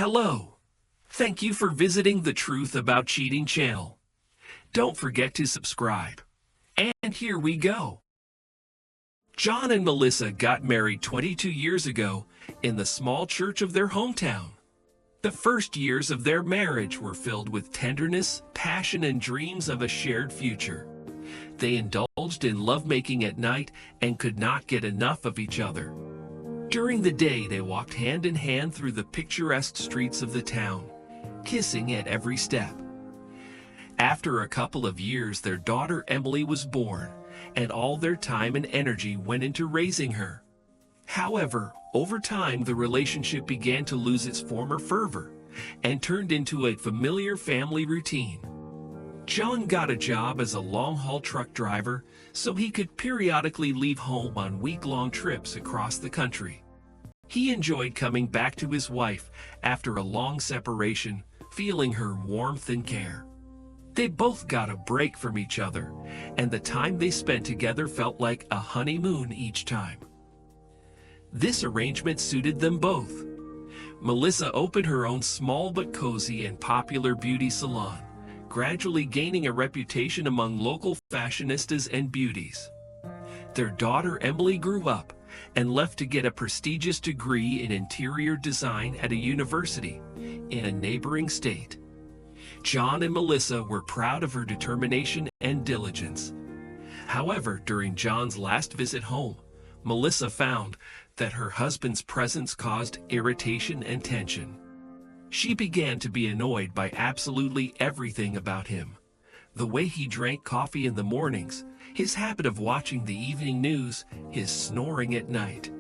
Hello. Thank you for visiting the Truth About Cheating channel. Don't forget to subscribe. And here we go. John and Melissa got married 22 years ago in the small church of their hometown. The first years of their marriage were filled with tenderness, passion, and dreams of a shared future. They indulged in lovemaking at night and could not get enough of each other. During the day, they walked hand in hand through the picturesque streets of the town, kissing at every step. After a couple of years, their daughter Emily was born, and all their time and energy went into raising her. However, over time, the relationship began to lose its former fervor and turned into a familiar family routine. John got a job as a long-haul truck driver so he could periodically leave home on week-long trips across the country. He enjoyed coming back to his wife after a long separation, feeling her warmth and care. They both got a break from each other, and the time they spent together felt like a honeymoon each time. This arrangement suited them both. Melissa opened her own small but cozy and popular beauty salon, gradually gaining a reputation among local fashionistas and beauties. Their daughter Emily grew up and left to get a prestigious degree in interior design at a university in a neighboring state. John and Melissa were proud of her determination and diligence. However, during John's last visit home, Melissa found that her husband's presence caused irritation and tension. She began to be annoyed by absolutely everything about him. The way he drank coffee in the mornings, his habit of watching the evening news, his snoring at night.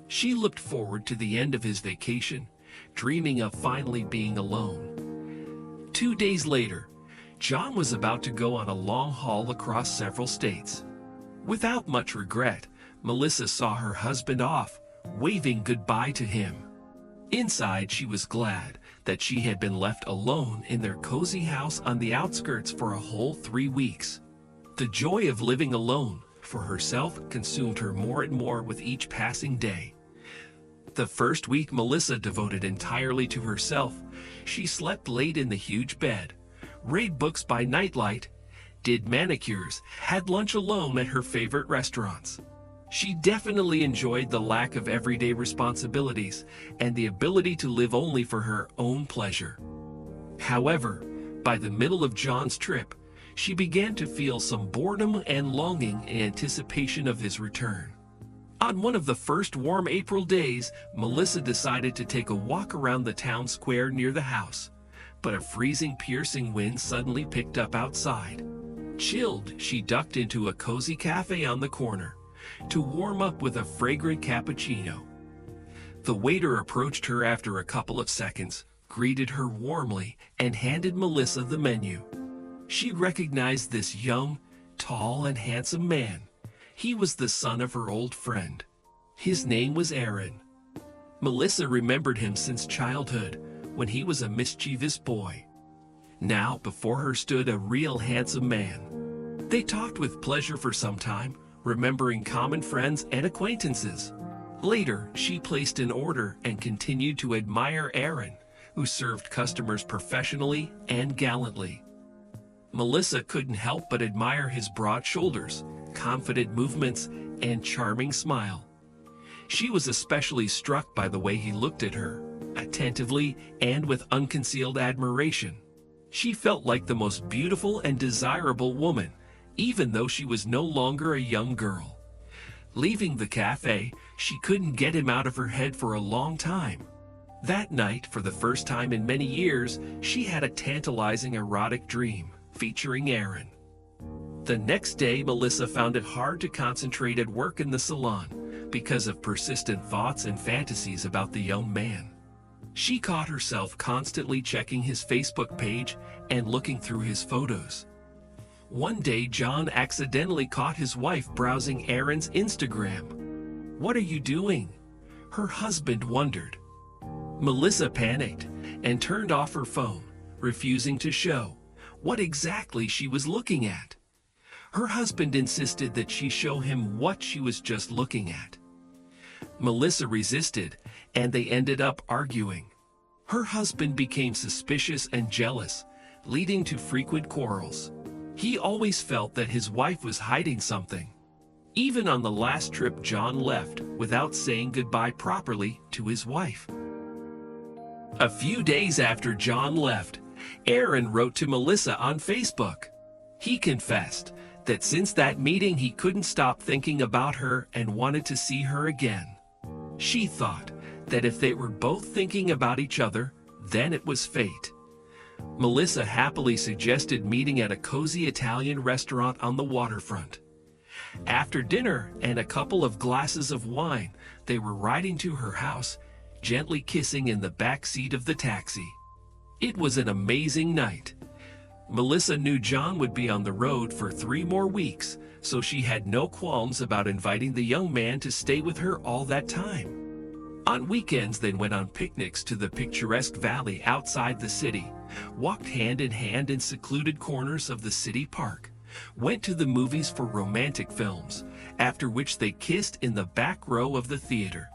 She looked forward to the end of his vacation, dreaming of finally being alone. 2 days later, John was about to go on a long haul across several states. Without much regret, Melissa saw her husband off, waving goodbye to him. Inside, she was glad that she had been left alone in their cozy house on the outskirts for a whole 3 weeks. The joy of living alone for herself consumed her more and more with each passing day. The first week, Melissa devoted entirely to herself. She slept late in the huge bed, read books by nightlight, did manicures, had lunch alone at her favorite restaurants. She definitely enjoyed the lack of everyday responsibilities and the ability to live only for her own pleasure. However, by the middle of John's trip, she began to feel some boredom and longing in anticipation of his return. On one of the first warm April days, Melissa decided to take a walk around the town square near the house, but a freezing, piercing wind suddenly picked up outside. Chilled, she ducked into a cozy cafe on the corner to warm up with a fragrant cappuccino. The waiter approached her after a couple of seconds, greeted her warmly, and handed Melissa the menu. She recognized this young, tall, and handsome man. He was the son of her old friend. His name was Aaron. Melissa remembered him since childhood, when he was a mischievous boy. Now, before her stood a real handsome man. They talked with pleasure for some time, remembering common friends and acquaintances. Later, she placed an order and continued to admire Aaron, who served customers professionally and gallantly. Melissa couldn't help but admire his broad shoulders, confident movements, and charming smile. She was especially struck by the way he looked at her, attentively and with unconcealed admiration. She felt like the most beautiful and desirable woman, even though she was no longer a young girl. Leaving the cafe, she couldn't get him out of her head for a long time. That night, for the first time in many years, she had a tantalizing erotic dream featuring Aaron. The next day, Melissa found it hard to concentrate at work in the salon because of persistent thoughts and fantasies about the young man. She caught herself constantly checking his Facebook page and looking through his photos. One day, John accidentally caught his wife browsing Aaron's Instagram. "What are you doing?" her husband wondered. Melissa panicked and turned off her phone, refusing to show what exactly she was looking at. Her husband insisted that she show him what she was just looking at. Melissa resisted, and they ended up arguing. Her husband became suspicious and jealous, leading to frequent quarrels. He always felt that his wife was hiding something. Even on the last trip, John left without saying goodbye properly to his wife. A few days after John left, Aaron wrote to Melissa on Facebook. He confessed that since that meeting he couldn't stop thinking about her and wanted to see her again. She thought that if they were both thinking about each other, then it was fate. Melissa happily suggested meeting at a cozy Italian restaurant on the waterfront. After dinner and a couple of glasses of wine, they were riding to her house, gently kissing in the back seat of the taxi. It was an amazing night. Melissa knew John would be on the road for 3 more weeks, so she had no qualms about inviting the young man to stay with her all that time. On weekends, they went on picnics to the picturesque valley outside the city, walked hand in hand in secluded corners of the city park, went to the movies for romantic films, after which they kissed in the back row of the theater.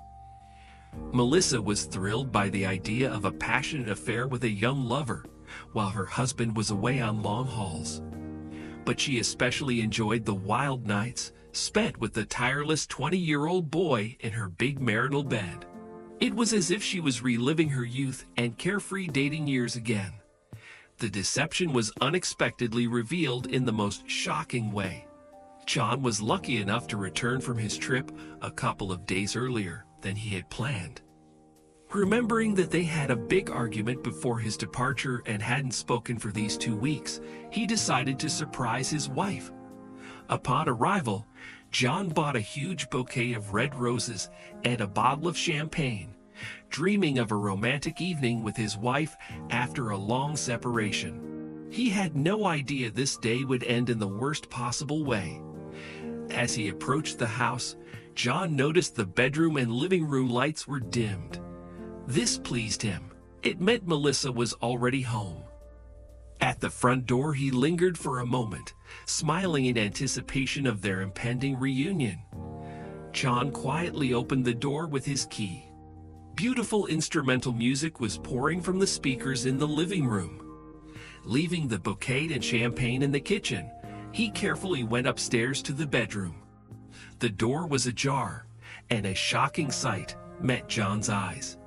Melissa was thrilled by the idea of a passionate affair with a young lover, while her husband was away on long hauls. But she especially enjoyed the wild nights spent with the tireless 20-year-old boy in her big marital bed. It was as if she was reliving her youth and carefree dating years again. The deception was unexpectedly revealed in the most shocking way. John was lucky enough to return from his trip a couple of days earlier than he had planned. Remembering that they had a big argument before his departure and hadn't spoken for these 2 weeks, he decided to surprise his wife. Upon arrival, John bought a huge bouquet of red roses and a bottle of champagne, dreaming of a romantic evening with his wife after a long separation. He had no idea this day would end in the worst possible way. As he approached the house, John noticed the bedroom and living room lights were dimmed. This pleased him. It meant Melissa was already home. At the front door, he lingered for a moment, smiling in anticipation of their impending reunion. John quietly opened the door with his key. Beautiful instrumental music was pouring from the speakers in the living room. Leaving the bouquet and champagne in the kitchen, he carefully went upstairs to the bedroom. The door was ajar, and a shocking sight met John's eyes.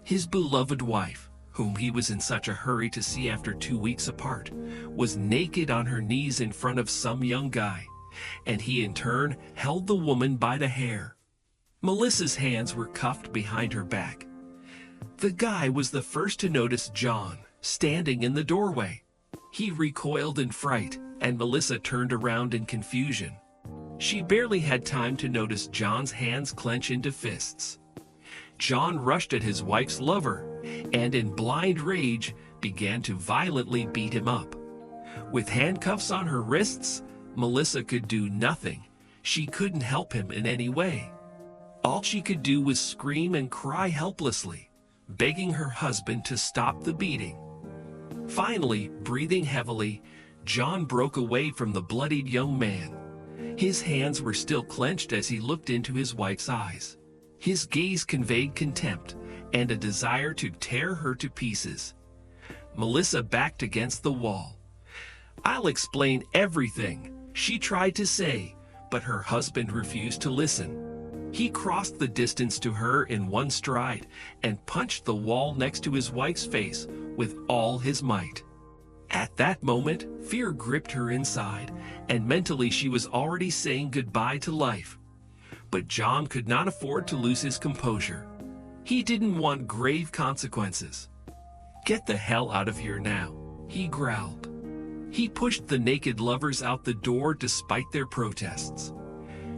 His beloved wife, whom he was in such a hurry to see after 2 weeks apart, was naked on her knees in front of some young guy, and he in turn held the woman by the hair. Melissa's hands were cuffed behind her back. The guy was the first to notice John standing in the doorway. He recoiled in fright, and Melissa turned around in confusion. She barely had time to notice John's hands clench into fists. John rushed at his wife's lover and in blind rage began to violently beat him up. With handcuffs on her wrists, Melissa could do nothing. She couldn't help him in any way. All she could do was scream and cry helplessly, begging her husband to stop the beating. Finally, breathing heavily, John broke away from the bloodied young man. His hands were still clenched as he looked into his wife's eyes. His gaze conveyed contempt and a desire to tear her to pieces. Melissa backed against the wall. "I'll explain everything," she tried to say, but her husband refused to listen. He crossed the distance to her in one stride and punched the wall next to his wife's face with all his might. At that moment, fear gripped her inside, and mentally she was already saying goodbye to life. But John could not afford to lose his composure. He didn't want grave consequences. "Get the hell out of here now," he growled. He pushed the naked lovers out the door despite their protests.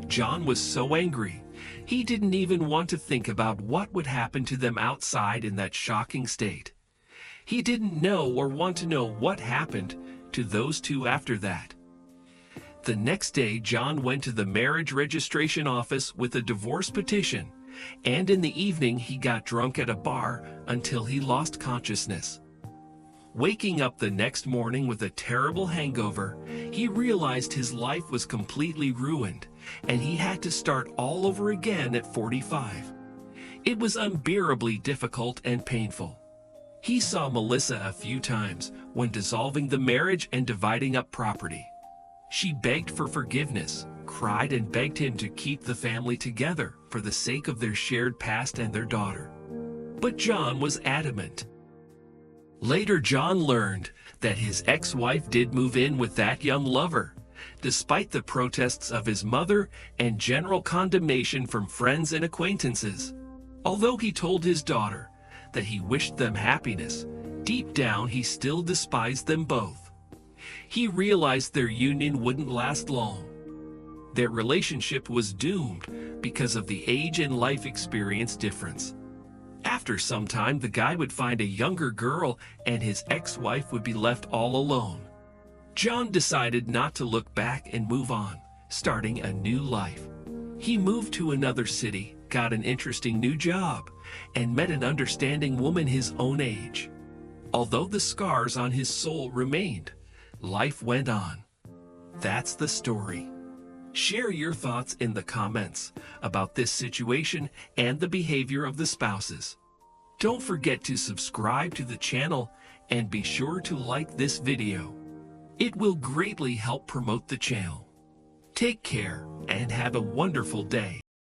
John was so angry, he didn't even want to think about what would happen to them outside in that shocking state. He didn't know or want to know what happened to those two after that. The next day, John went to the marriage registration office with a divorce petition, and in the evening he got drunk at a bar until he lost consciousness. Waking up the next morning with a terrible hangover, he realized his life was completely ruined, and he had to start all over again at 45. It was unbearably difficult and painful. He saw Melissa a few times when dissolving the marriage and dividing up property. She begged for forgiveness, cried and begged him to keep the family together for the sake of their shared past and their daughter. But John was adamant. Later, John learned that his ex-wife did move in with that young lover, despite the protests of his mother and general condemnation from friends and acquaintances. Although he told his daughter that he wished them happiness, deep down he still despised them both. He realized their union wouldn't last long. Their relationship was doomed because of the age and life experience difference. After some time, the guy would find a younger girl and his ex-wife would be left all alone. John decided not to look back and move on, starting a new life. He moved to another city, got an interesting new job, and met an understanding woman his own age. Although the scars on his soul remained, life went on. That's the story. Share your thoughts in the comments about this situation and the behavior of the spouses. Don't forget to subscribe to the channel and be sure to like this video. It will greatly help promote the channel. Take care and have a wonderful day.